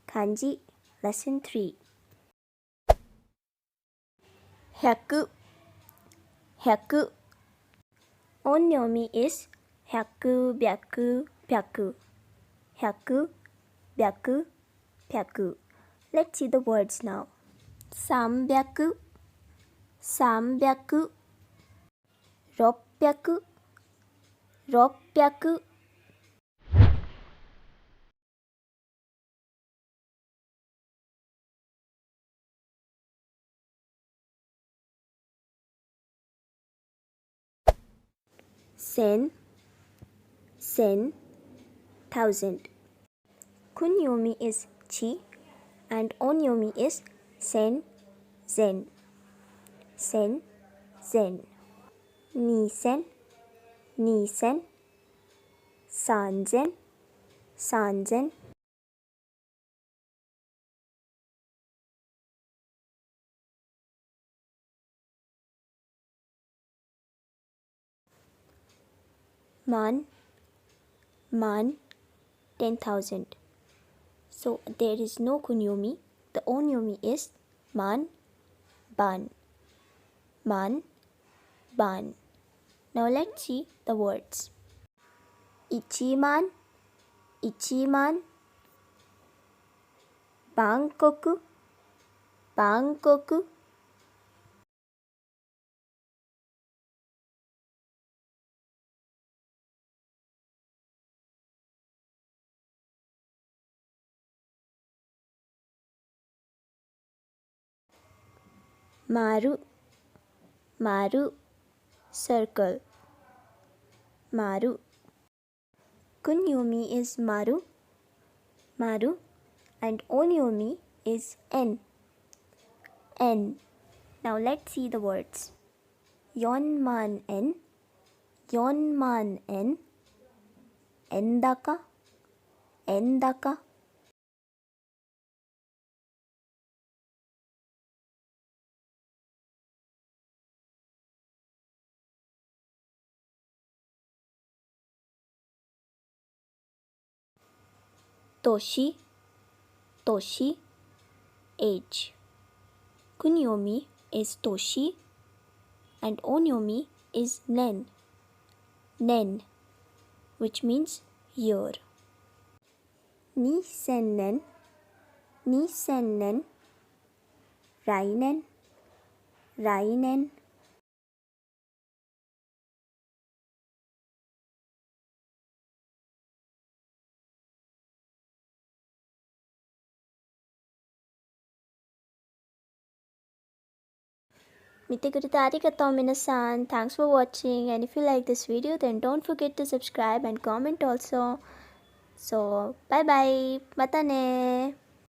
Kanji Lesson 3 100 100 Onyomi is 100 100 100 100 100 100 Let's see the words now 300 300 600 600 1000 1000 1000 Kunyomi is chi and onyomi is sen zen sen zen nisen nisen sanzen sanzen man man 10,000 so there is no kunyomi the onyomi is man ban man ban now let's see the words ichiman ichiman Bangkok Bangkok Maru Maru circle Maru Kunyomi is Maru Maru and onyomi is N N now let's see the words Yonman N Yonman N Endaka Endaka Toshi Toshi age Kunyomi is Toshi and onyomi is Nen Nen which means year Nisennen Nisennen Rainen Rainen見てくれてありがとう皆さん Thanks for watching and if you like this video then don't forget to subscribe and comment also. So bye bye またね